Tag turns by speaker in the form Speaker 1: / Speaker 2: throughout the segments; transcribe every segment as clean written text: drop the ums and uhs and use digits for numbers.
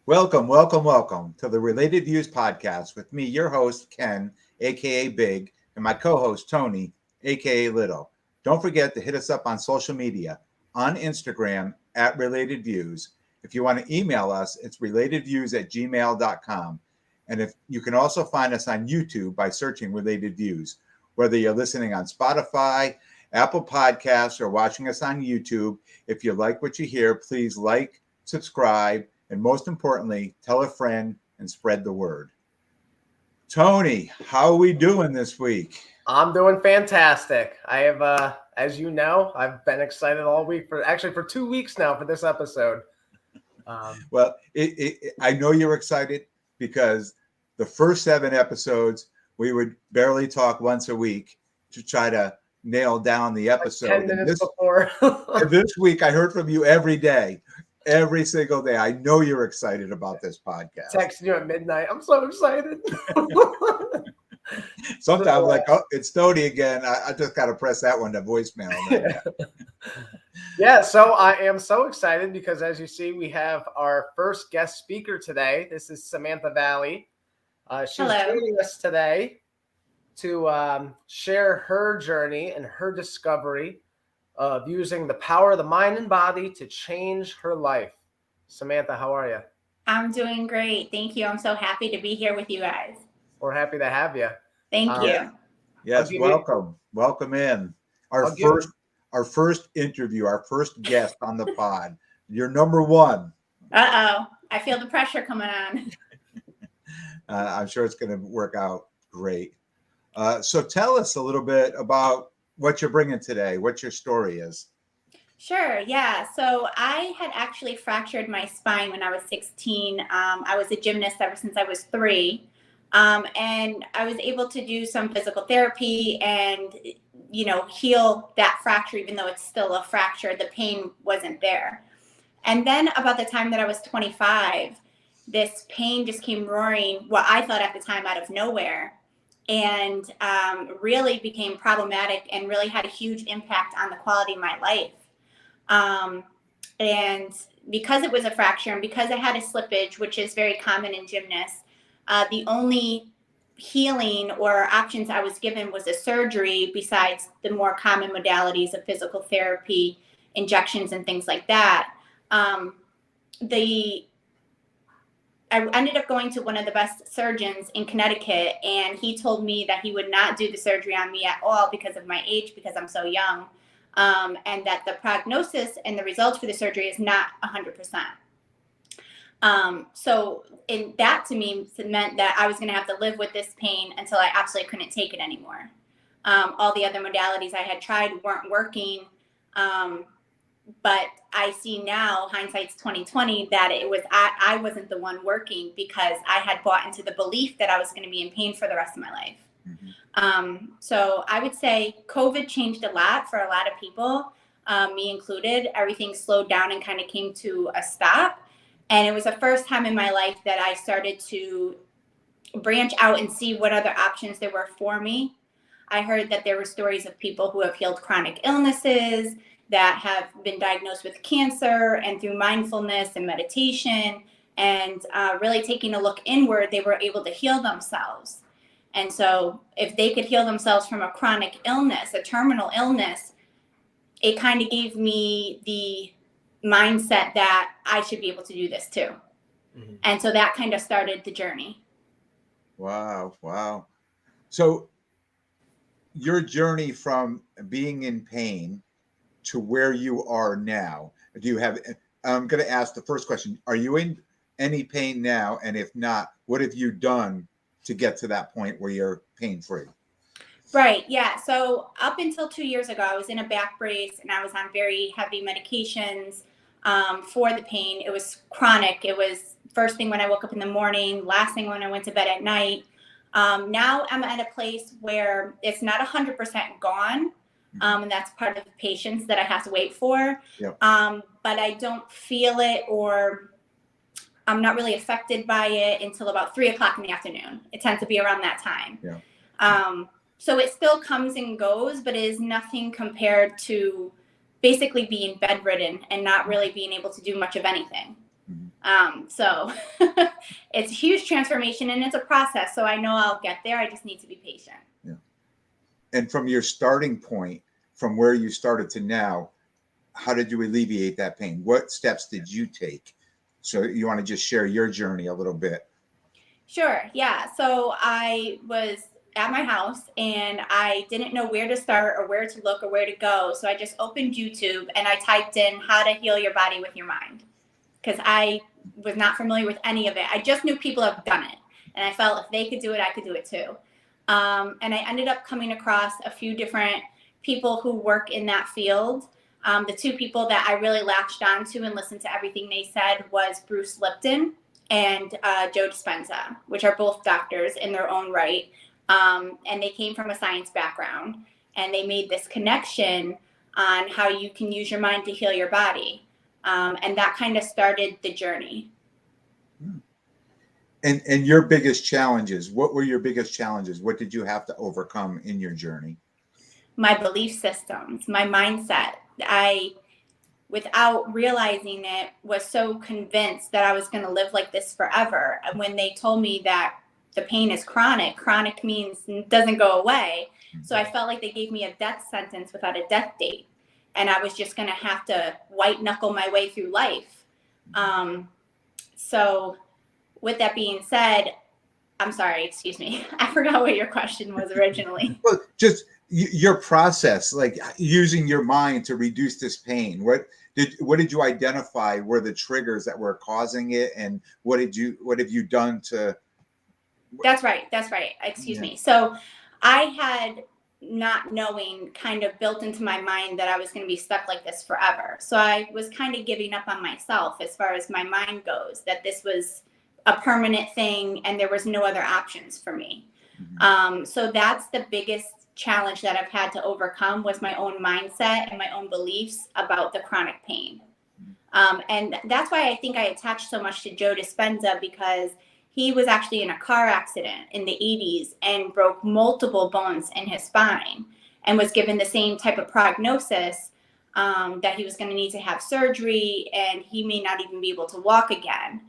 Speaker 1: Welcome, welcome, welcome to the Related Views podcast with me, your host, Ken, aka Big, and my co host, Tony, aka Little. Don't forget to hit us up on social media on Instagram at Related Views. If you want to email us, it's relatedviews@gmail.com. And if you can also find us on YouTube by searching Related Views, whether you're listening on Spotify, Apple Podcasts, or watching us on YouTube. If you like what you hear, please like, subscribe, and most importantly, tell a friend and spread the word. Tony, how are we doing this week?
Speaker 2: I'm doing fantastic. I have, as you know, I've been excited all week for 2 weeks now for this episode.
Speaker 1: Well, I know you're excited because the first 7 episodes, we would barely talk once a week to try to nail down the episode.
Speaker 2: Like 10 minutes before.
Speaker 1: And this week, I heard from you every day. Every single day. I know you're excited about this podcast.
Speaker 2: Texting you at midnight. I'm so excited.
Speaker 1: Sometimes I'm like, oh, it's Tony again. I just got to press that one to voicemail.
Speaker 2: Yeah, so I am so excited because as you see, we have our first guest speaker today. This is Samantha Valle. She's joining us today to share her journey and her discovery of using the power of the mind and body to change her life. Samantha, how are you?
Speaker 3: I'm doing great. Thank you. I'm so happy to be here with you guys.
Speaker 2: We're happy to have you.
Speaker 3: Thank you.
Speaker 1: Yes, welcome. Welcome in. Our first interview, our first guest on the pod. You're number one.
Speaker 3: Uh-oh. I feel the pressure coming on.
Speaker 1: I'm sure it's going to work out great. So tell us a little bit about what you're bringing today, what your story is.
Speaker 3: Sure. Yeah. So I had actually fractured my spine when I was 16. I was a gymnast ever since I was 3. And I was able to do some physical therapy and, heal that fracture, even though it's still a fracture. The pain wasn't there. And then about the time that I was 25, this pain just came roaring, what I thought at the time, out of nowhere. And really became problematic and really had a huge impact on the quality of my life. And because it was a fracture and because I had a slippage, which is very common in gymnasts, the only healing or options I was given was a surgery besides the more common modalities of physical therapy, injections, and things like that. I ended up going to one of the best surgeons in Connecticut, and he told me that he would not do the surgery on me at all because of my age, because I'm so young, and that the prognosis and the results for the surgery is not 100%. So that to me meant that I was going to have to live with this pain until I absolutely couldn't take it anymore. All the other modalities I had tried weren't working. But I see now, hindsight's 2020, that it was I wasn't the one working because I had bought into the belief that I was going to be in pain for the rest of my life. Mm-hmm. So I would say COVID changed a lot for a lot of people, me included. Everything slowed down and kind of came to a stop. And it was the first time in my life that I started to branch out and see what other options there were for me. I heard that there were stories of people who have healed chronic illnesses, that have been diagnosed with cancer, and through mindfulness and meditation and really taking a look inward, they were able to heal themselves. And so if they could heal themselves from a chronic illness, a terminal illness, it kind of gave me the mindset that I should be able to do this too. Mm-hmm. And so that kind of started the journey.
Speaker 1: Wow. So your journey from being in pain to where you are now, I'm going to ask the first question. Are you in any pain now? And if not, what have you done to get to that point where you're pain-free?
Speaker 3: Right. Yeah. So up until 2 years ago, I was in a back brace and I was on very heavy medications for the pain. It was chronic. It was first thing when I woke up in the morning, last thing when I went to bed at night. Now I'm at a place where it's not 100% gone. And that's part of the patience that I have to wait for. Yep. But I don't feel it, or I'm not really affected by it until about 3:00 in the afternoon. It tends to be around that time. Yeah. So it still comes and goes, but it is nothing compared to basically being bedridden and not really being able to do much of anything. So it's a huge transformation and it's a process. So I know I'll get there. I just need to be patient.
Speaker 1: Yeah. And from your starting point, from where you started to now, how did you alleviate that pain? What steps did you take? So you want to just share your journey a little bit?
Speaker 3: Sure. Yeah. So I was at my house and I didn't know where to start or where to look or where to go. So I just opened YouTube and I typed in how to heal your body with your mind, because I was not familiar with any of it. I just knew people have done it. And I felt if they could do it, I could do it too. And I ended up coming across a few different people who work in that field. The two people that I really latched onto and listened to everything they said was Bruce Lipton and Joe Dispenza, which are both doctors in their own right. And they came from a science background, and they made this connection on how you can use your mind to heal your body. And that kind of started the journey.
Speaker 1: And your biggest challenges, what were your biggest challenges? What did you have to overcome in your journey?
Speaker 3: My belief systems, my mindset. I, without realizing it, was so convinced that I was going to live like this forever. And when they told me that the pain is chronic, chronic means it doesn't go away. So I felt like they gave me a death sentence without a death date. And I was just going to have to white knuckle my way through life. So with that being said, I'm sorry, excuse me. I forgot what your question was originally.
Speaker 1: Well, just your process, like using your mind to reduce this pain. What did you identify were the triggers that were causing it, and what have you done to?
Speaker 3: That's right. Excuse me. So I had, not knowing, kind of built into my mind that I was going to be stuck like this forever. So I was kind of giving up on myself as far as my mind goes, that this was a permanent thing and there was no other options for me. So that's the biggest challenge that I've had to overcome, was my own mindset and my own beliefs about the chronic pain. And that's why I think I attached so much to Joe Dispenza, because he was actually in a car accident in the 80s and broke multiple bones in his spine and was given the same type of prognosis, that he was going to need to have surgery and he may not even be able to walk again.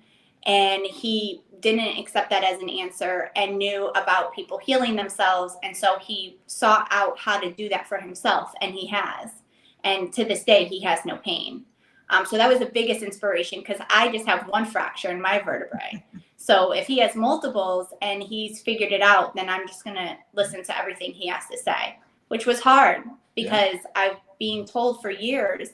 Speaker 3: And he didn't accept that as an answer and knew about people healing themselves. And so he sought out how to do that for himself, and he has. And to this day, he has no pain. So that was the biggest inspiration, because I just have one fracture in my vertebrae. So if he has multiples and he's figured it out, then I'm just going to listen to everything he has to say, which was hard, because I've been told for years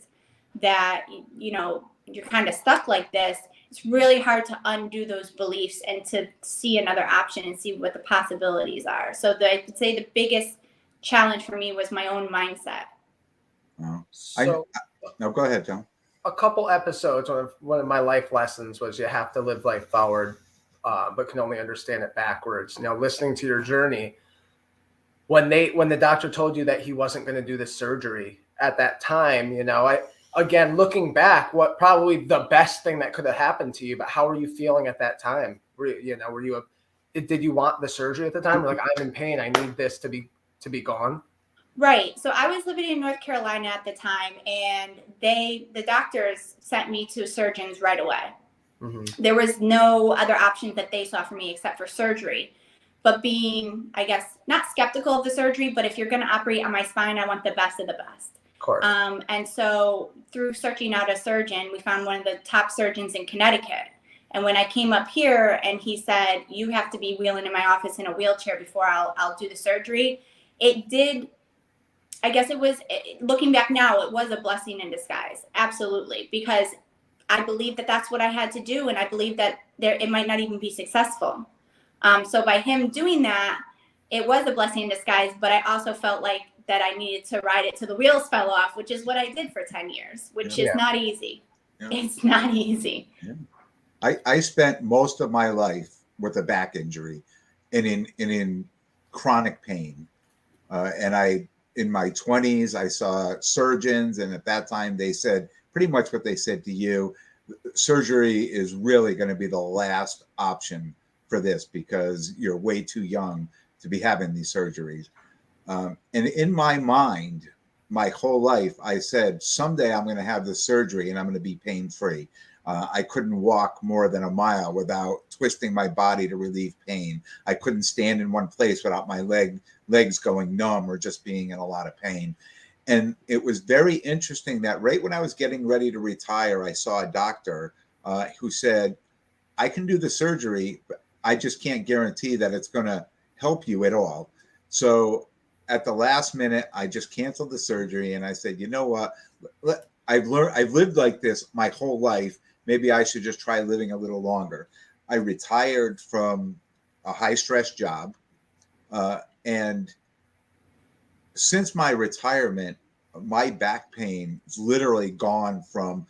Speaker 3: that, you're kind of stuck like this. It's really hard to undo those beliefs and to see another option and see what the possibilities are. So I would say the biggest challenge for me was my own mindset.
Speaker 2: So,
Speaker 1: No, go ahead, John.
Speaker 2: A couple episodes, one of my life lessons was you have to live life forward, but can only understand it backwards. Listening to your journey, when the doctor told you that he wasn't going to do the surgery at that time, again, looking back, what probably the best thing that could have happened to you, but how were you feeling at that time? Did you want the surgery at the time? Like, I'm in pain, I need this to be gone.
Speaker 3: Right. So I was living in North Carolina at the time, and the doctors sent me to surgeons right away. There was no other options that they saw for me except for surgery. But being, I guess, not skeptical of the surgery, but if you're going to operate on my spine, I want the best of the best.
Speaker 2: Of course.
Speaker 3: And so through searching out a surgeon, we found one of the top surgeons in Connecticut. And when I came up here and he said, you have to be wheeling in my office in a wheelchair before I'll do the surgery, it did. I guess it was, looking back now, it was a blessing in disguise. Absolutely. Because I believe that that's what I had to do. And I believe that it might not even be successful. So by him doing that, it was a blessing in disguise. But I also felt like that I needed to ride it till the wheels fell off, which is what I did for 10 years, which is not easy. Yeah. It's not easy.
Speaker 1: Yeah. I spent most of my life with a back injury and in chronic pain. And in my 20s, I saw surgeons, and at that time they said pretty much what they said to you. Surgery is really going to be the last option for this, because you're way too young to be having these surgeries. And in my mind, my whole life, I said, someday I'm going to have this surgery and I'm going to be pain-free. I couldn't walk more than a mile without twisting my body to relieve pain. I couldn't stand in one place without my legs going numb or just being in a lot of pain. And it was very interesting that right when I was getting ready to retire, I saw a doctor who said, I can do the surgery, but I just can't guarantee that it's going to help you at all. So at the last minute, I just canceled the surgery. And I said, you know what? I've lived like this my whole life. Maybe I should just try living a little longer. I retired from a high stress job. And since my retirement, my back pain is literally gone from,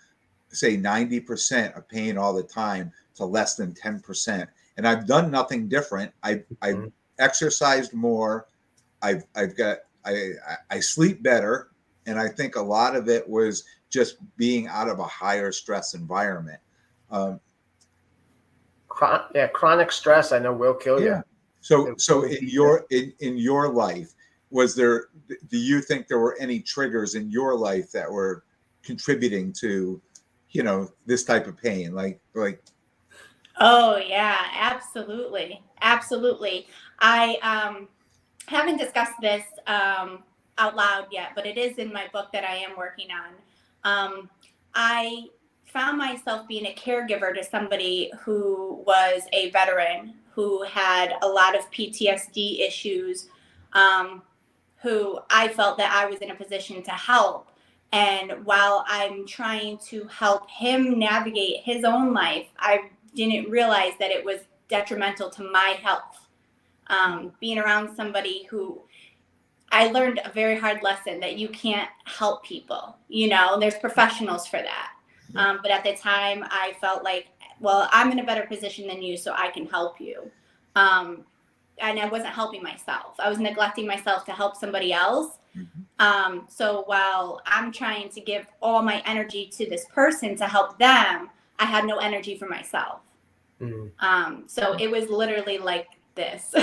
Speaker 1: say, 90% of pain all the time to less than 10%. And I've done nothing different. I've exercised more. I sleep better. And I think a lot of it was just being out of a higher stress environment.
Speaker 2: Chronic stress, I know, will kill you.
Speaker 1: So in your life, do you think there were any triggers in your life that were contributing to, this type of pain? Like.
Speaker 3: Oh yeah, absolutely. I haven't discussed this out loud yet, but it is in my book that I am working on. I found myself being a caregiver to somebody who was a veteran, who had a lot of PTSD issues, who I felt that I was in a position to help. And while I'm trying to help him navigate his own life, I didn't realize that it was detrimental to my health. Being around somebody who, I learned a very hard lesson that you can't help people, there's professionals for that. But at the time I felt like, well, I'm in a better position than you, so I can help you. And I wasn't helping myself. I was neglecting myself to help somebody else. So while I'm trying to give all my energy to this person to help them, I had no energy for myself. So it was literally like this.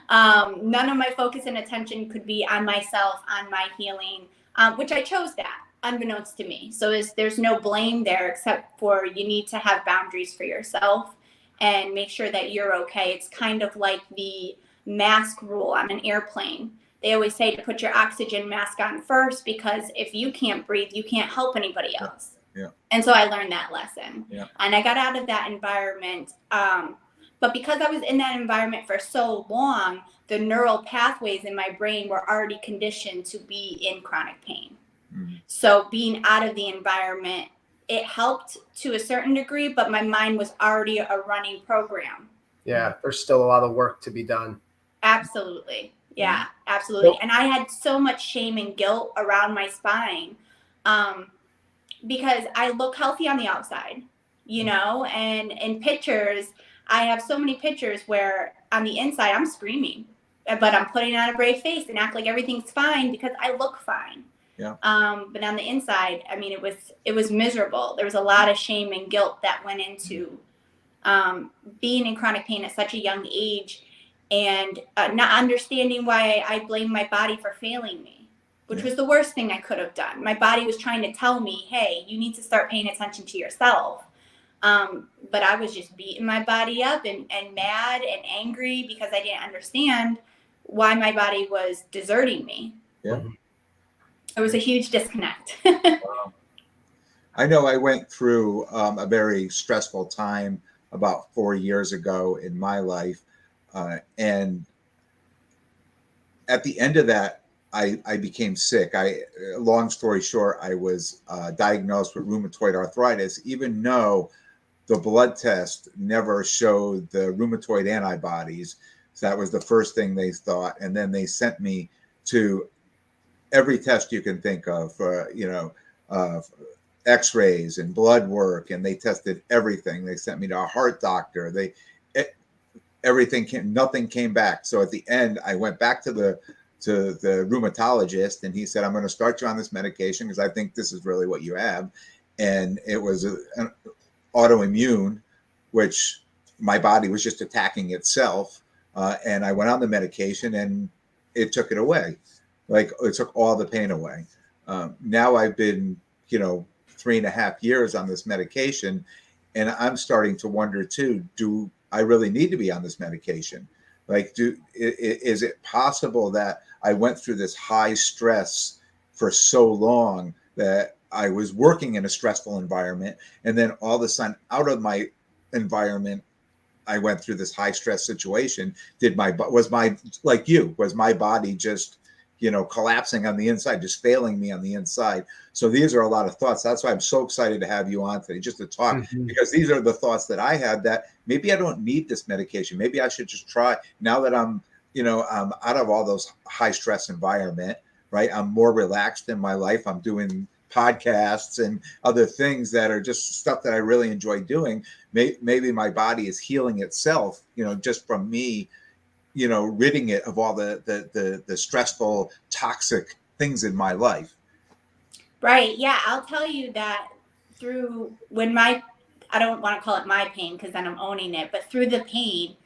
Speaker 3: None of my focus and attention could be on myself, on my healing, which I chose that unbeknownst to me. So there's no blame there, except for you need to have boundaries for yourself and make sure that you're okay. It's kind of like the mask rule on an airplane. They always say to put your oxygen mask on first, because if you can't breathe, you can't help anybody else.
Speaker 1: Yeah.
Speaker 3: And so I learned that lesson.
Speaker 1: Yeah.
Speaker 3: And I got out of that environment. But because I was in that environment for so long, the neural pathways in my brain were already conditioned to be in chronic pain. So being out of the environment, it helped to a certain degree, but my mind was already a running program.
Speaker 2: Yeah, there's still a lot of work to be done.
Speaker 3: Absolutely. Yeah, absolutely. And I had so much shame and guilt around my spine because I look healthy on the outside, and in pictures, I have so many pictures where on the inside I'm screaming, but I'm putting on a brave face and act like everything's fine because I look fine.
Speaker 1: Yeah.
Speaker 3: But on the inside, I mean, it was miserable. There was a lot of shame and guilt that went into being in chronic pain at such a young age, and not understanding why I blame my body for failing me, which was the worst thing I could have done. My body was trying to tell me, hey, you need to start paying attention to yourself. But I was just beating my body up and mad and angry because I didn't understand why my body was deserting me.
Speaker 1: Yeah.
Speaker 3: It was a huge disconnect.
Speaker 1: Wow. I know I went through a very stressful time about 4 years ago in my life. And at the end of that, I became sick. Long story short, I was diagnosed with rheumatoid arthritis, even though the blood test never showed the rheumatoid antibodies. So that was the first thing they thought. And then they sent me to every test you can think of, x-rays and blood work, and they tested everything. They sent me to a heart doctor. Nothing came back. So at the end, I went back to the rheumatologist, and he said, I'm going to start you on this medication because I think this is really what you have. And it was an autoimmune, which my body was just attacking itself. And I went on the medication and it took it away. Like it took all the pain away. Now I've been, 3.5 years on this medication. And I'm starting to wonder too, do I really need to be on this medication? Like, is it possible that I went through this high stress for so long that I was working in a stressful environment, and then all of a sudden out of my environment, I went through this high stress situation. Was my body just, collapsing on the inside, just failing me on the inside? So these are a lot of thoughts. That's why I'm so excited to have you on today, just to talk, because these are the thoughts that I had, that maybe I don't need this medication. Maybe I should just try, now that I'm out of all those high stress environment, right? I'm more relaxed in my life. I'm doing podcasts and other things that are just stuff that I really enjoy doing. Maybe my body is healing itself, just from me, ridding it of all the stressful, toxic things in my life.
Speaker 3: Right. Yeah. I'll tell you that through I don't want to call it my pain because then I'm owning it, but through the pain,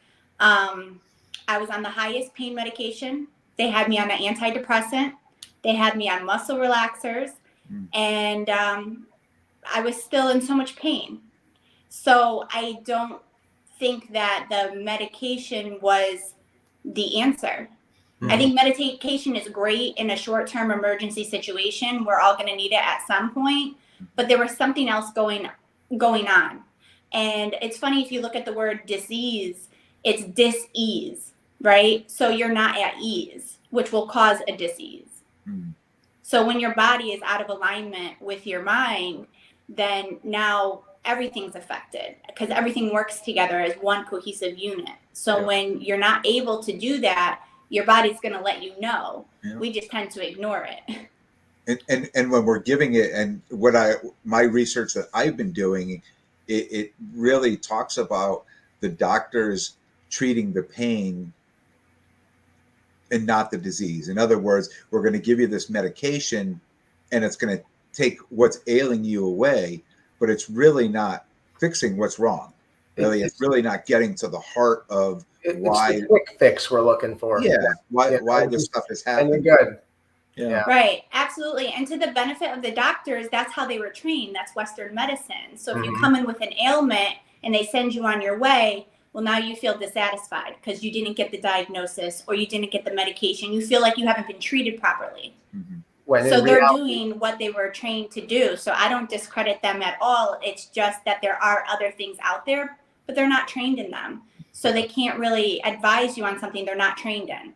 Speaker 3: I was on the highest pain medication. They had me on an antidepressant. They had me on muscle relaxers. And I was still in so much pain. So I don't think that the medication was the answer. I think medication is great in a short-term emergency situation. We're all going to need it at some point, but there was something else going on. And it's funny, if you look at the word disease, it's dis-ease, right? So you're not at ease, which will cause a disease. So when your body is out of alignment with your mind, then now everything's affected, because everything works together as one cohesive unit. So when you're not able to do that, your body's going to let you know. We just tend to ignore it.
Speaker 1: And when we're giving it, and my research that I've been doing, it really talks about the doctors treating the pain and not the disease. In other words, we're going to give you this medication and it's going to take what's ailing you away, but it's really not fixing what's wrong. Really, it's really not getting to the heart of why.
Speaker 2: It's the quick fix we're looking for.
Speaker 1: Why this stuff is happening.
Speaker 2: And you're good.
Speaker 1: Yeah.
Speaker 3: Right. Absolutely. And to the benefit of the doctors, that's how they were trained. That's Western medicine. So if you come in with an ailment and they send you on your way, well, now you feel dissatisfied because you didn't get the diagnosis or you didn't get the medication. You feel like you haven't been treated properly. So they're doing what they were trained to do. So I don't discredit them at all. It's just that there are other things out there, but they're not trained in them. So they can't really advise you on something they're not trained in.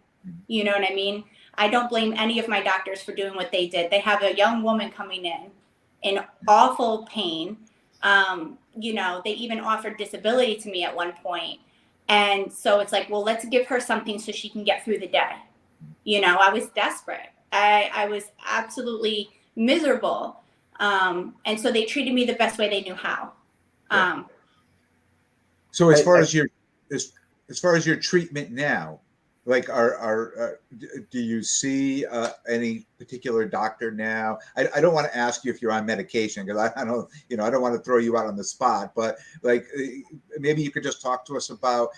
Speaker 3: You know what I mean? I don't blame any of my doctors for doing what they did. They have a young woman coming in awful pain. They even offered disability to me at one point. And so it's like, well, let's give her something so she can get through the day. I was desperate. I was absolutely miserable. And so they treated me the best way they knew how.
Speaker 1: So as far as your treatment now, like, do you see any particular doctor now? I don't want to ask you if you're on medication, because I don't want to throw you out on the spot, but like, maybe you could just talk to us about,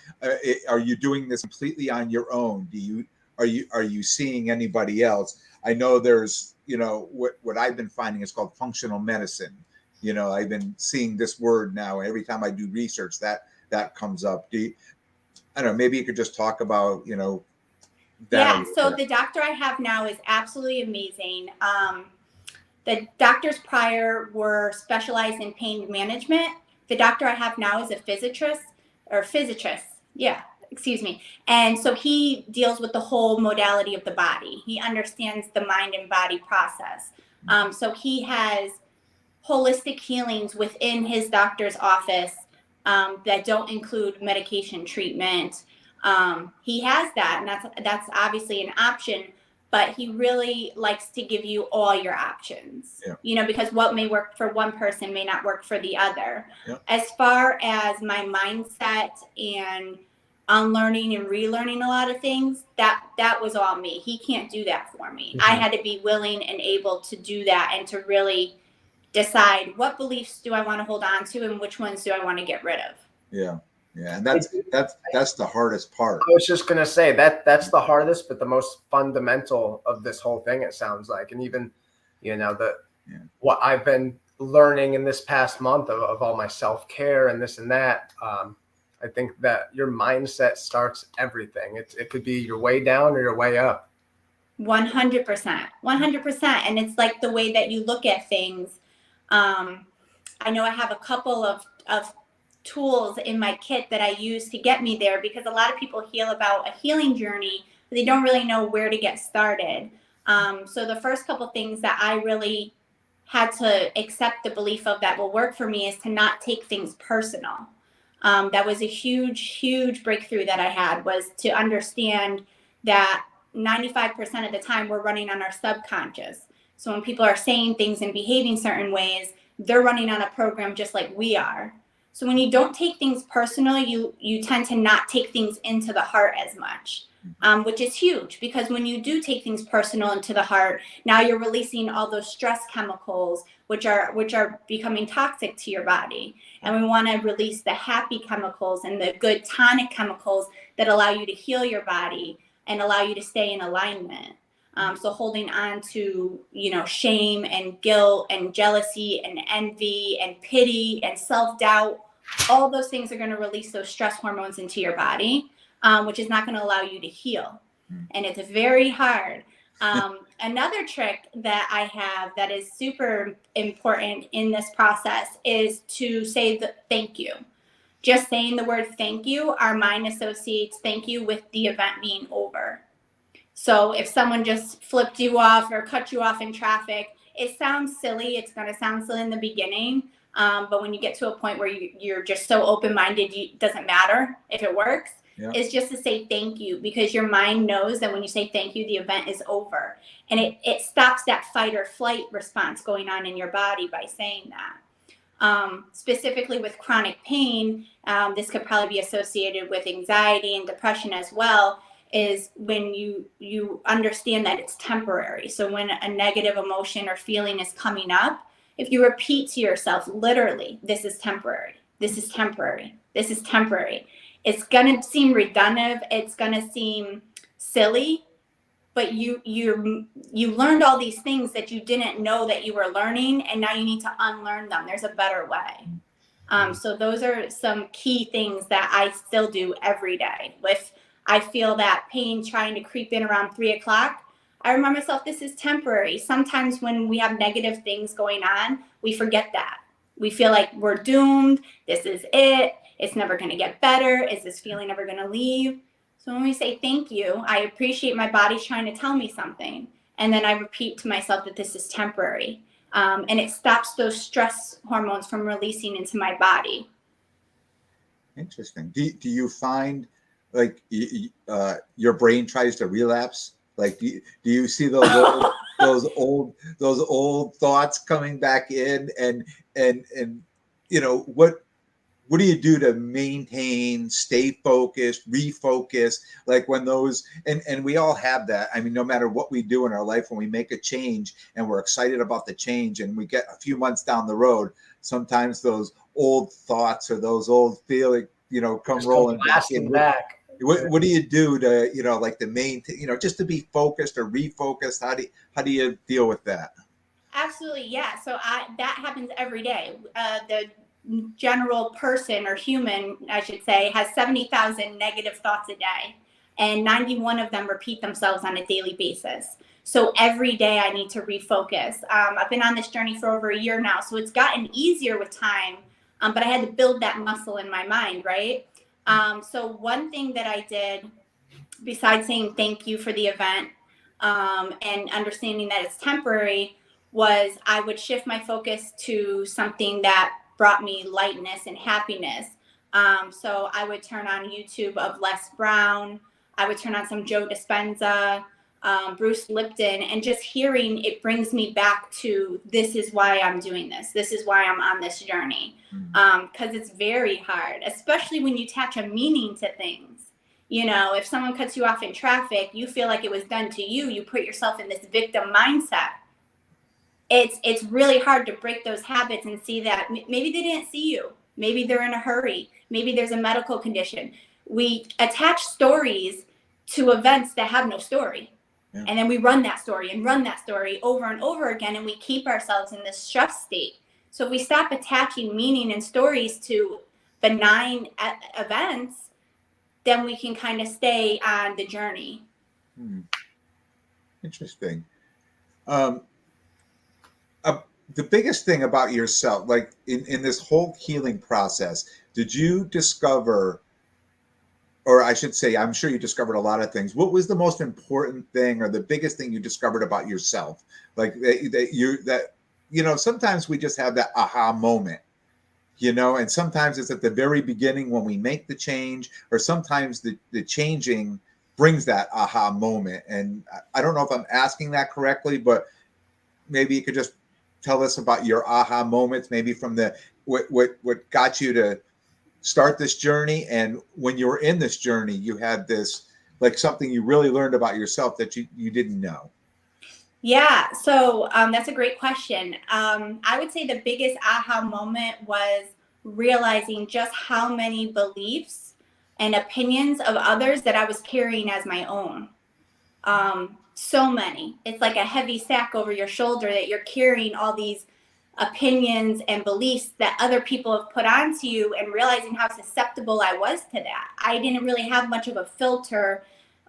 Speaker 1: are you doing this completely on your own? Are you seeing anybody else? I know there's, what I've been finding is called functional medicine. I've been seeing this word now. Every time I do research, that comes up. I don't know, maybe you could just talk about, that.
Speaker 3: Yeah, so the doctor I have now is absolutely amazing. The doctors prior were specialized in pain management. The doctor I have now is a physician. Yeah, excuse me. And so he deals with the whole modality of the body. He understands the mind and body process. So he has holistic healings within his doctor's office that don't include medication treatment. He has that, and that's obviously an option, but he really likes to give you all your options, because what may work for one person may not work for the other. As far as my mindset and unlearning and relearning a lot of things, that was all me. He can't do that for me. I had to be willing and able to do that, and to really decide what beliefs do I want to hold on to and which ones do I want to get rid of.
Speaker 1: Yeah, and that's the hardest part.
Speaker 2: I was just gonna say that's the hardest, but the most fundamental of this whole thing, it sounds like. And even what I've been learning in this past month of all my self-care and this and that, I think that your mindset starts everything. It could be your way down or your way up.
Speaker 3: 100%, 100%. And it's like the way that you look at things. I know I have a couple of tools in my kit that I use to get me there, because a lot of people heal about a healing journey, but they don't really know where to get started. So the first couple things that I really had to accept the belief of that will work for me is to not take things personal. That was a huge breakthrough that I had, was to understand that 95% of the time we're running on our subconscious. So when people are saying things and behaving certain ways, they're running on a program just like we are. So when you don't take things personal, you tend to not take things into the heart as much, which is huge, because when you do take things personal into the heart, now you're releasing all those stress chemicals, which are becoming toxic to your body. And we want to release the happy chemicals and the good tonic chemicals that allow you to heal your body and allow you to stay in alignment. So holding on to, shame and guilt and jealousy and envy and pity and self-doubt, all those things are going to release those stress hormones into your body, which is not going to allow you to heal. And it's very hard. Another trick that I have that is super important in this process is to say thank you. Just saying the word thank you, our mind associates thank you with the event being over. So if someone just flipped you off or cut you off in traffic, it sounds silly. It's going to sound silly in the beginning. But when you get to a point where you're just so open-minded, it doesn't matter if it works. Yeah. It's just to say thank you, because your mind knows that when you say thank you, the event is over. And it stops that fight or flight response going on in your body by saying that. Specifically with chronic pain, this could probably be associated with anxiety and depression as well, is when you understand that it's temporary. So when a negative emotion or feeling is coming up, if you repeat to yourself, literally, this is temporary, this is temporary, this is temporary, it's going to seem redundant, it's going to seem silly, but you learned all these things that you didn't know that you were learning, and now you need to unlearn them. There's a better way. So those are some key things that I still do every day. If I feel that pain trying to creep in around 3:00, I remind myself this is temporary. Sometimes when we have negative things going on, we forget that. We feel like we're doomed. This is it. It's never going to get better. Is this feeling ever going to leave? So when we say thank you, I appreciate my body trying to tell me something. And then I repeat to myself that this is temporary. And it stops those stress hormones from releasing into my body.
Speaker 1: Interesting. Do you find like your brain tries to relapse? Like, do you see those old thoughts coming back in, and what do you do to maintain, stay focused, refocus? Like when those, and we all have that. I mean, no matter what we do in our life, when we make a change and we're excited about the change and we get a few months down the road, sometimes those old thoughts or those old feelings, come rolling back in. What do you do to, to maintain, just to be focused or refocused? How do you deal with that?
Speaker 3: Absolutely. Yeah. So that happens every day. The general person or human, I should say, has 70,000 negative thoughts a day, and 91 of them repeat themselves on a daily basis. So every day I need to refocus. I've been on this journey for over a year now, so it's gotten easier with time, but I had to build that muscle in my mind, right? So one thing that I did, besides saying thank you for the event and understanding that it's temporary, was I would shift my focus to something that brought me lightness and happiness. So I would turn on YouTube of Les Brown. I would turn on some Joe Dispenza, Bruce Lipton, and just hearing it brings me back to, this is why I'm doing this. This is why I'm on this journey. Because it's very hard, especially when you attach a meaning to things. If someone cuts you off in traffic, you feel like it was done to you. You put yourself in this victim mindset. It's really hard to break those habits and see that maybe they didn't see you. Maybe they're in a hurry. Maybe there's a medical condition. We attach stories to events that have no story. Yeah. And then we run that story over and over again, and we keep ourselves in this stress state. So if we stop attaching meaning and stories to benign events, then we can kind of stay on the journey.
Speaker 1: Interesting. The biggest thing about yourself, like in this whole healing process, did you discover, or I should say, I'm sure you discovered a lot of things. What was the most important thing or the biggest thing you discovered about yourself? Like that sometimes we just have that aha moment, and sometimes it's at the very beginning when we make the change, or sometimes the changing brings that aha moment. And I don't know if I'm asking that correctly, but maybe you could just tell us about your aha moments, maybe from what got you to start this journey, and when you were in this journey, you had this, like, something you really learned about yourself that you didn't know.
Speaker 3: Yeah, so that's a great question. I would say the biggest aha moment was realizing just how many beliefs and opinions of others that I was carrying as my own. So many. It's like a heavy sack over your shoulder that you're carrying all these opinions and beliefs that other people have put onto you, and realizing how susceptible I was to that. I didn't really have much of a filter,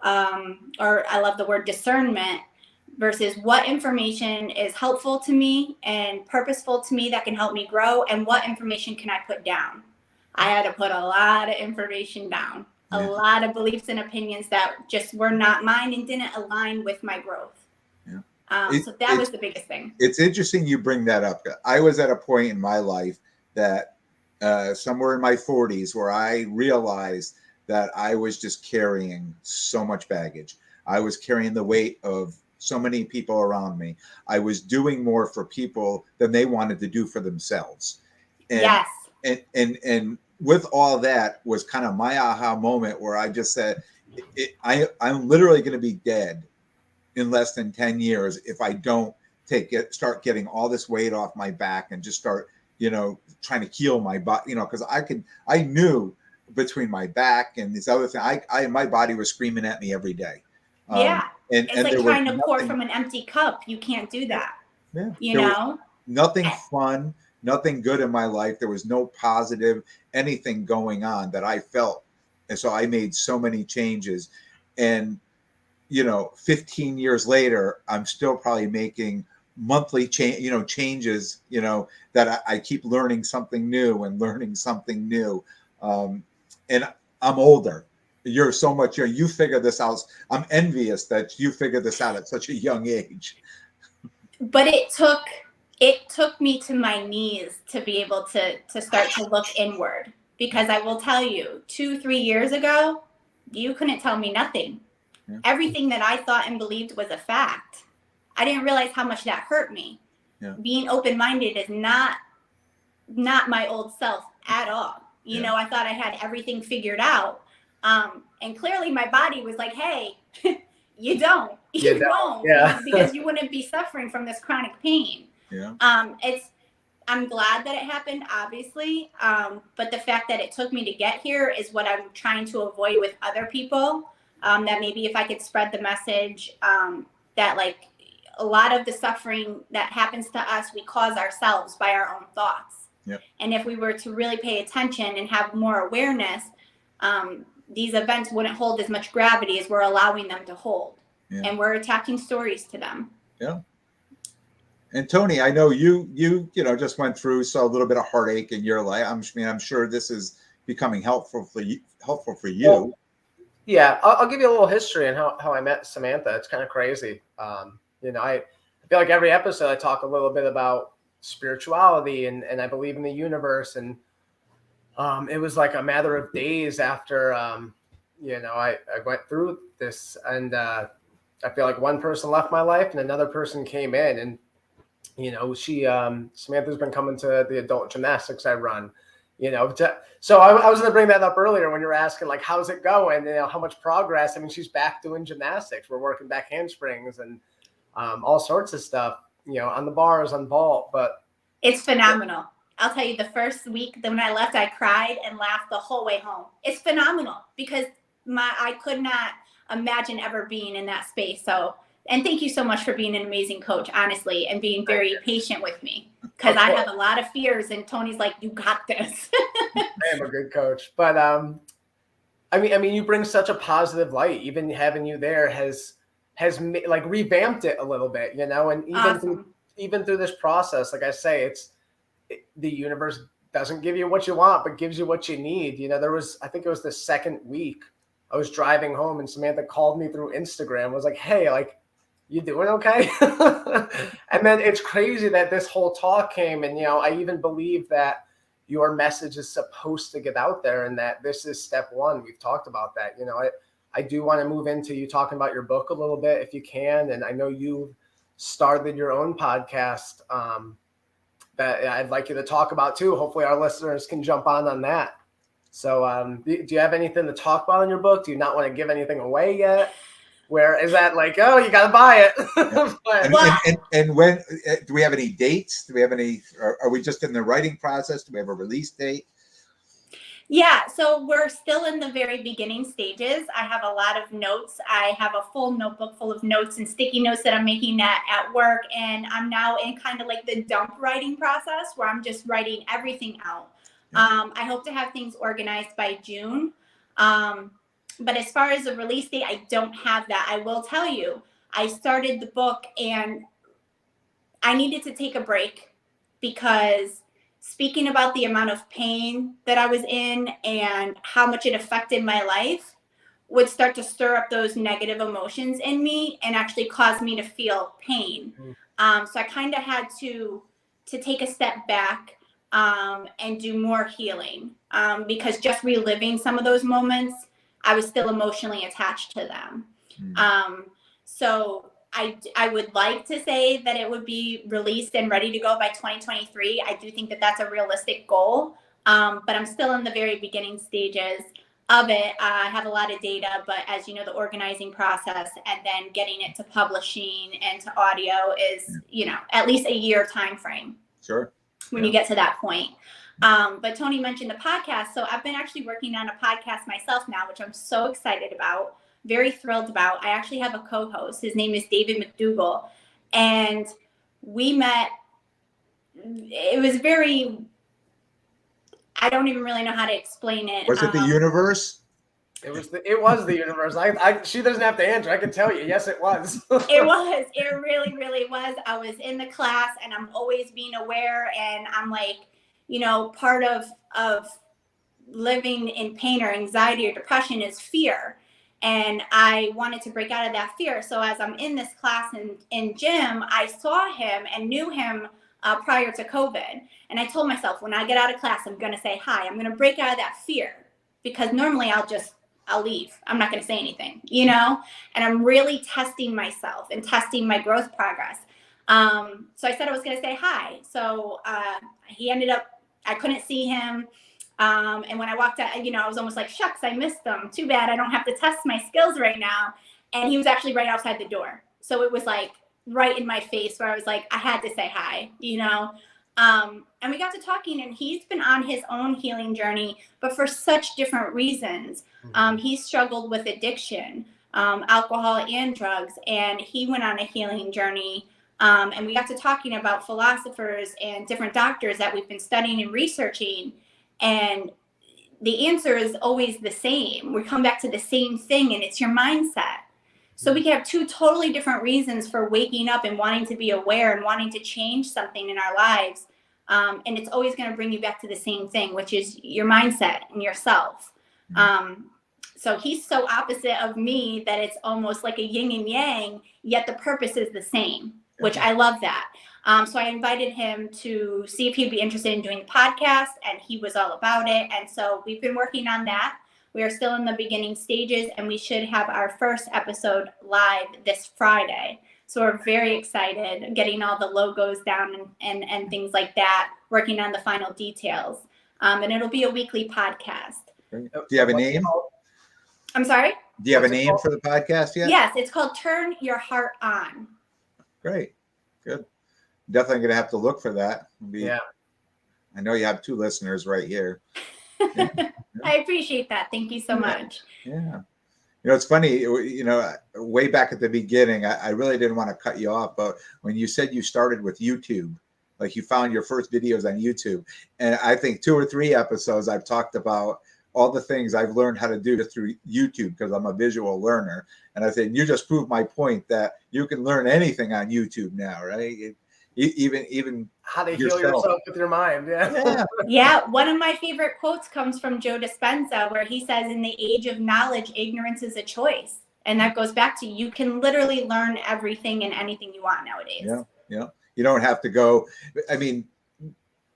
Speaker 3: or I love the word discernment, versus what information is helpful to me and purposeful to me that can help me grow, and what information can I put down. I had to put a lot of information down. A lot of beliefs and opinions that just were not mine and didn't align with my growth. So that was the biggest thing.
Speaker 1: It's interesting you bring that up. I was at a point in my life that somewhere in my 40s where I realized that I was just carrying so much baggage. I was carrying the weight of so many people around me. I was doing more for people than they wanted to do for themselves. And,
Speaker 3: yes.
Speaker 1: And with all that was kind of my aha moment where I just said, I'm literally going to be dead in less than 10 years if I don't start getting all this weight off my back and just start, trying to heal my body, because I knew between my back and these other things, my body was screaming at me every day.
Speaker 3: And it's like trying to pour from an empty cup. You can't do that. Yeah.
Speaker 1: Nothing fun, nothing good in my life. There was no positive anything going on that I felt. And so I made so many changes. And 15 years later, I'm still probably making monthly changes, that I keep learning something new and learning something new. And I'm older. You're so much, you figure this out. I'm envious that you figured this out at such a young age.
Speaker 3: But it took me to my knees to be able to start to look inward, because I will tell you, 2-3 years ago, you couldn't tell me nothing. Yeah. Everything that I thought and believed was a fact. I didn't realize how much that hurt me. Yeah. Being open-minded is not my old self at all. I thought I had everything figured out. And clearly my body was like, hey, you don't. You don't. Yeah. Because you wouldn't be suffering from this chronic pain.
Speaker 1: Yeah.
Speaker 3: I'm glad that it happened, obviously. But the fact that it took me to get here is what I'm trying to avoid with other people. That maybe if I could spread the message, that like a lot of the suffering that happens to us, we cause ourselves by our own thoughts.
Speaker 1: Yep.
Speaker 3: And if we were to really pay attention and have more awareness, these events wouldn't hold as much gravity as we're allowing them to hold. Yeah. And we're attaching stories to them.
Speaker 1: Yeah. And Tony, I know you just went through a little bit of heartache in your life. I'm sure this is becoming helpful for you. Well,
Speaker 2: yeah, I'll give you a little history on how I met Samantha. It's kind of crazy. I feel like every episode I talk a little bit about spirituality and I believe in the universe. And it was like a matter of days after, I went through this, and I feel like one person left my life and another person came in, and Samantha's been coming to the adult gymnastics I run. So I was going to bring that up earlier when you were asking, like, how's it going? How much progress? I mean, she's back doing gymnastics. We're working back handsprings and all sorts of stuff, on the bars, on vault. But
Speaker 3: it's phenomenal. I'll tell you, the first week when I left, I cried and laughed the whole way home. It's phenomenal because I could not imagine ever being in that space. So, and thank you so much for being an amazing coach, honestly, and being very patient with me. because I have a lot of fears, and Tony's like, you got this.
Speaker 2: I am a good coach, but I mean, you bring such a positive light. Even having you there has like revamped it a little bit, you know. And even through this process, like I say, the universe doesn't give you what you want, but gives you what you need. You know, I think it was the second week, I was driving home, and Samantha called me through Instagram. Was like, hey, like, you doing okay? And then it's crazy that this whole talk came, and, you know, I even believe that your message is supposed to get out there, and that this is step one. We've talked about that. You know, I do want to move into you talking about your book a little bit if you can. And I know you started your own podcast that I'd like you to talk about too. Hopefully our listeners can jump on that. So do you have anything to talk about in your book? Do you not want to give anything away yet? Where is that like, oh, you got to buy
Speaker 1: it? and when do we have any dates? Do we have any, are we just in the writing process? Do we have a release date?
Speaker 3: Yeah, so we're still in the very beginning stages. I have a lot of notes. I have a full notebook full of notes and sticky notes that I'm making at work. And I'm now in kind of like the dump writing process where I'm just writing everything out. I hope to have things organized by June. But as far as a release date, I don't have that. I will tell you, I started the book and I needed to take a break because speaking about the amount of pain that I was in and how much it affected my life would start to stir up those negative emotions in me and actually cause me to feel pain. So I kind of had to take a step back and do more healing because just reliving some of those moments, I was still emotionally attached to them. So I would like to say that it would be released and ready to go by 2023. I do think that that's a realistic goal, but I'm still in the very beginning stages of it. I have a lot of data, but as you know, the organizing process and then getting it to publishing and to audio is, you know, at least a year time frame.
Speaker 1: Sure.
Speaker 3: When you get to that point. But Tony mentioned the podcast. So I've been actually working on a podcast myself now, which I'm so excited about. Very thrilled about. I actually have a co-host. His name is David McDougall. And we met, it was very, I don't even really know how to explain it.
Speaker 1: Was it the universe?
Speaker 2: It was the universe. She doesn't have to answer. I can tell you. Yes, it was.
Speaker 3: It really, really was. I was in the class and I'm always being aware. And I'm like, you know, part of living in pain or anxiety or depression is fear. And I wanted to break out of that fear. So as I'm in this class in gym, I saw him and knew him prior to COVID. And I told myself, when I get out of class, I'm going to say hi. I'm going to break out of that fear because normally I'll leave. I'm not going to say anything, you know, and I'm really testing myself and testing my growth progress. So I said I was going to say hi. So he ended up, I couldn't see him. And when I walked out, you know, I was almost like, shucks, I missed them. Too bad I don't have to test my skills right now. And he was actually right outside the door. So it was like right in my face where I was like, I had to say hi, you know. And we got to talking and he's been on his own healing journey, but for such different reasons. He struggled with addiction, alcohol and drugs, and he went on a healing journey. And we got to talking about philosophers and different doctors that we've been studying and researching. And the answer is always the same. We come back to the same thing, and it's your mindset. So we can have two totally different reasons for waking up and wanting to be aware and wanting to change something in our lives. And it's always going to bring you back to the same thing, which is your mindset and yourself. So he's so opposite of me that it's almost like a yin and yang, yet the purpose is the same, which I love that. So I invited him to see if he'd be interested in doing the podcast, and he was all about it. And so we've been working on that. We are still in the beginning stages, and we should have our first episode live this Friday. So we're very excited, getting all the logos down and things like that, working on the final details. And it'll be a weekly podcast.
Speaker 1: Do you have a name?
Speaker 3: I'm sorry?
Speaker 1: Do you have a name for the podcast yet?
Speaker 3: Yes, it's called Turn Your Heart On.
Speaker 1: Great. Good. Definitely going to have to look for that.
Speaker 2: Yeah.
Speaker 1: I know you have 2 listeners right here. Yeah.
Speaker 3: I appreciate that. Thank you so much.
Speaker 1: Yeah. You know, it's funny, you know, way back at the beginning, I really didn't want to cut you off, but when you said you started with YouTube, like you found your first videos on YouTube. And I think 2 or 3 episodes I've talked about all the things I've learned how to do through YouTube because I'm a visual learner. And I said, you just proved my point that you can learn anything on YouTube now, right? Even
Speaker 2: how to heal yourself with your mind.
Speaker 3: Yeah. One of my favorite quotes comes from Joe Dispenza, where he says, in the age of knowledge, ignorance is a choice. And that goes back to, you can literally learn everything and anything you want nowadays.
Speaker 1: Yeah. You don't have to go. I mean,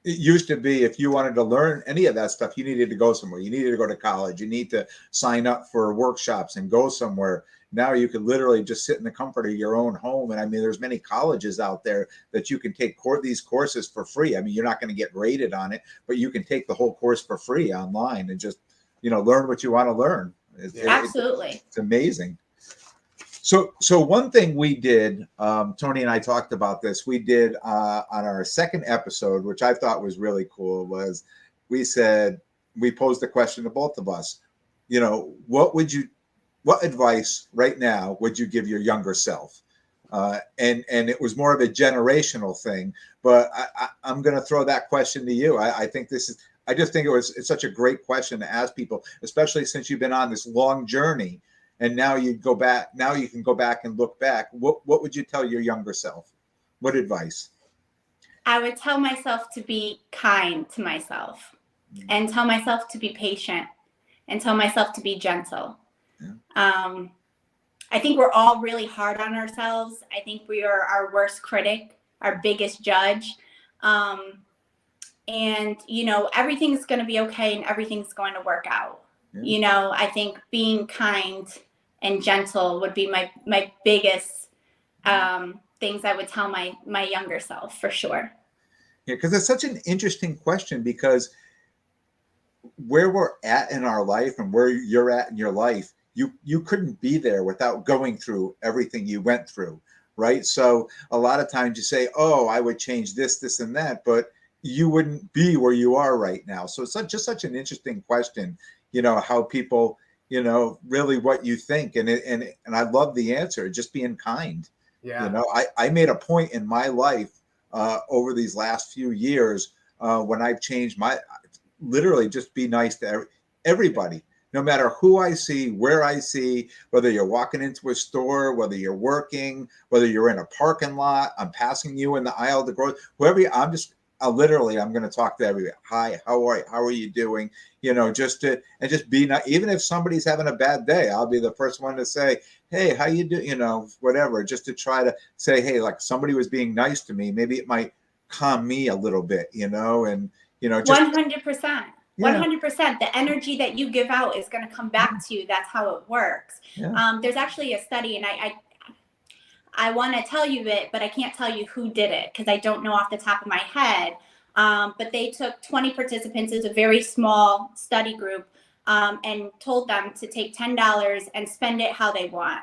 Speaker 1: it used to be if you wanted to learn any of that stuff, you needed to go somewhere. You needed to go to college. You need to sign up for workshops and go somewhere. Now you can literally just sit in the comfort of your own home. And I mean, there's many colleges out there that you can take these courses for free. I mean, you're not going to get rated on it, but you can take the whole course for free online and just, learn what you want to learn.
Speaker 3: Absolutely.
Speaker 1: It's amazing. So one thing we did, Tony and I talked about this, we did on our second episode, which I thought was really cool, was we posed a question to both of us. What advice right now would you give your younger self? And it was more of a generational thing, but I'm going to throw that question to you. I think I just think it's such a great question to ask people, especially since you've been on this long journey. And now you can go back and look back. What would you tell your younger self? What advice?
Speaker 3: I would tell myself to be kind to myself, and tell myself to be patient, and tell myself to be gentle. Yeah. I think we're all really hard on ourselves. I think we are our worst critic, our biggest judge. And, everything's going to be okay and everything's going to work out. Yeah. I think being kind and gentle would be my biggest things I would tell my younger self, for sure.
Speaker 1: Yeah, because it's such an interesting question, because where we're at in our life and where you're at in your life, you couldn't be there without going through everything you went through, right? So a lot of times you say, oh, I would change this and that, but you wouldn't be where you are right now. So it's just such an interesting question, how people, really what you think. And I love the answer, just being kind. Yeah. I made a point in my life over these last few years when I've changed literally just be nice to everybody, no matter who I see, where I see, whether you're walking into a store, whether you're working, whether you're in a parking lot, I'm passing you in the aisle of the grocery, whoever I'm going to talk to everybody. Hi, how are you doing? Just be nice. Even if somebody's having a bad day, I'll be the first one to say, hey, how you doing? Whatever, just to try to say, hey, like somebody was being nice to me. Maybe it might calm me a little bit, and, just
Speaker 3: 100%. 100%. The energy that you give out is going to come back to you. That's how it works. Yeah. There's actually a study, and I want to tell you it, but I can't tell you who did it because I don't know off the top of my head. But they took 20 participants as a very small study group and told them to take $10 and spend it how they want.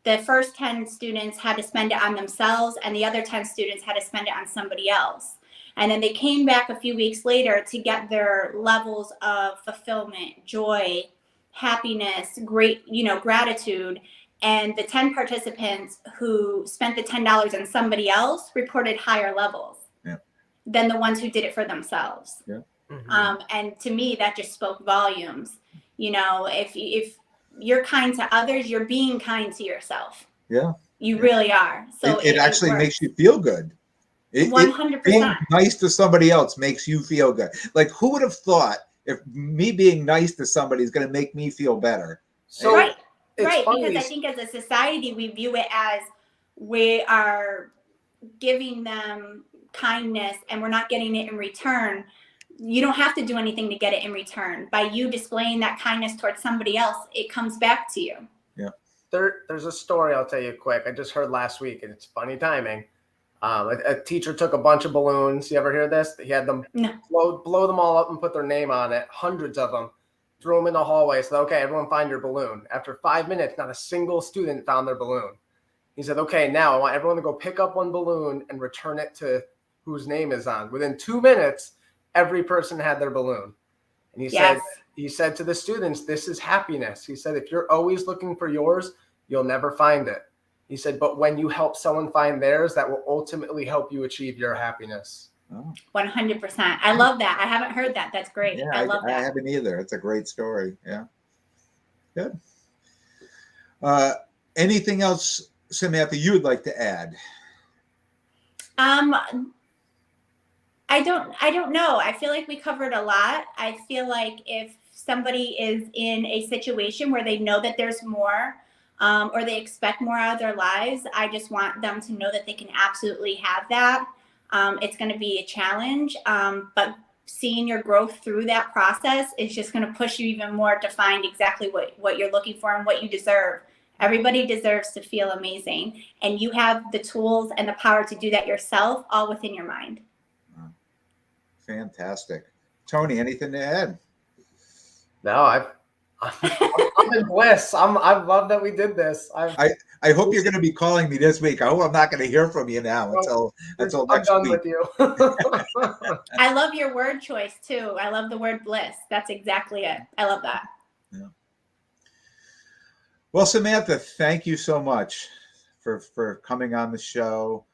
Speaker 3: The first 10 students had to spend it on themselves, and the other 10 students had to spend it on somebody else. And then they came back a few weeks later to get their levels of fulfillment, joy, happiness, great, gratitude. And the 10 participants who spent the $10 on somebody else reported higher levels than the ones who did it for themselves. Yeah. Mm-hmm. And to me, that just spoke volumes. If you're kind to others, you're being kind to yourself. Yeah. You really are. So
Speaker 1: it actually makes you feel good.
Speaker 3: 100%.
Speaker 1: Being nice to somebody else makes you feel good. Like, who would have thought if me being nice to somebody is going to make me feel better?
Speaker 3: So right, because I think as a society, we view it as we are giving them kindness and we're not getting it in return. You don't have to do anything to get it in return. By you displaying that kindness towards somebody else, it comes back to you.
Speaker 1: Yeah.
Speaker 2: There's a story I'll tell you quick. I just heard last week, and it's funny timing. A teacher took a bunch of balloons. You ever hear this? He had them blow them all up and put their name on it, hundreds of them, threw them in the hallway. Said, okay, everyone find your balloon. After 5 minutes, not a single student found their balloon. He said, okay, now I want everyone to go pick up one balloon and return it to whose name is on. Within 2 minutes, every person had their balloon. And he said to the students, this is happiness. He said, if you're always looking for yours, you'll never find it. He said, but when you help someone find theirs, that will ultimately help you achieve your happiness.
Speaker 1: Oh.
Speaker 3: 100%. I love that. I haven't heard that. That's great.
Speaker 1: Yeah,
Speaker 3: I love that.
Speaker 1: I haven't either. It's a great story. Yeah. Good. Anything else, Samantha, you would like to add?
Speaker 3: I don't know. I feel like we covered a lot. I feel like if somebody is in a situation where they know that there's more, or they expect more out of their lives, I just want them to know that they can absolutely have that. It's going to be a challenge, but seeing your growth through that process is just going to push you even more to find exactly what you're looking for and what you deserve. Everybody deserves to feel amazing, and you have the tools and the power to do that yourself, all within your mind.
Speaker 1: Fantastic. Tony, anything to add?
Speaker 2: No, I'm in bliss. I love that we did this.
Speaker 1: I hope you're going to be calling me this week. I hope I'm not going to hear from you now until next
Speaker 2: I'm done
Speaker 1: week.
Speaker 2: with you.
Speaker 3: I love your word choice too. I love the word bliss. That's exactly it. I love that.
Speaker 1: Yeah. Well, Samantha, thank you so much for coming on the show.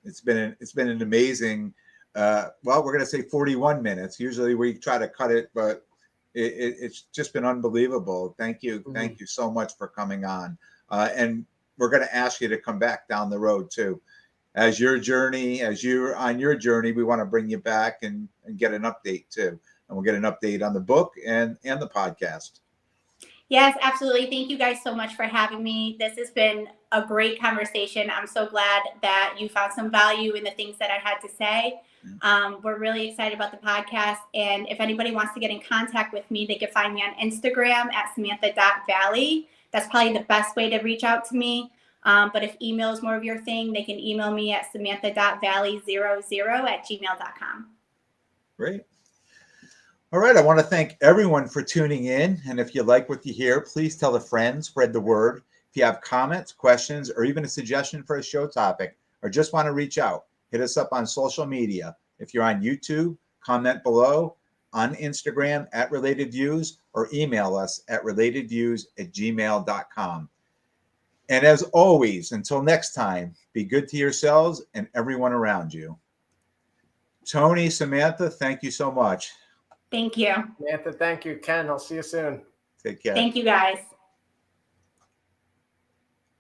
Speaker 1: It's been an amazing. Well, we're going to say 41 minutes. Usually we try to cut it, but it's just been unbelievable. Thank you. Mm-hmm. Thank you so much for coming on. And we're going to ask you to come back down the road too. As you're on your journey, we want to bring you back and get an update too. And we'll get an update on the book and the podcast.
Speaker 3: Yes, absolutely. Thank you guys so much for having me. This has been a great conversation. I'm so glad that you found some value in the things that I had to say. We're really excited about the podcast. And if anybody wants to get in contact with me, they can find me on Instagram at Samantha.Valle. That's probably the best way to reach out to me. But if email is more of your thing, they can email me at Samantha.Valle00@gmail.com.
Speaker 1: Great. All right. I want to thank everyone for tuning in. And if you like what you hear, please tell a friend, spread the word. If you have comments, questions, or even a suggestion for a show topic, or just want to reach out, hit us up on social media. If you're on YouTube, comment below, on Instagram at Related Views, or email us at relatedviews@gmail.com. And as always, until next time, be good to yourselves and everyone around you. Tony, Samantha, thank you so much.
Speaker 3: Thank you.
Speaker 2: Samantha, thank you. Ken, I'll see you soon.
Speaker 1: Take care.
Speaker 3: Thank you, guys.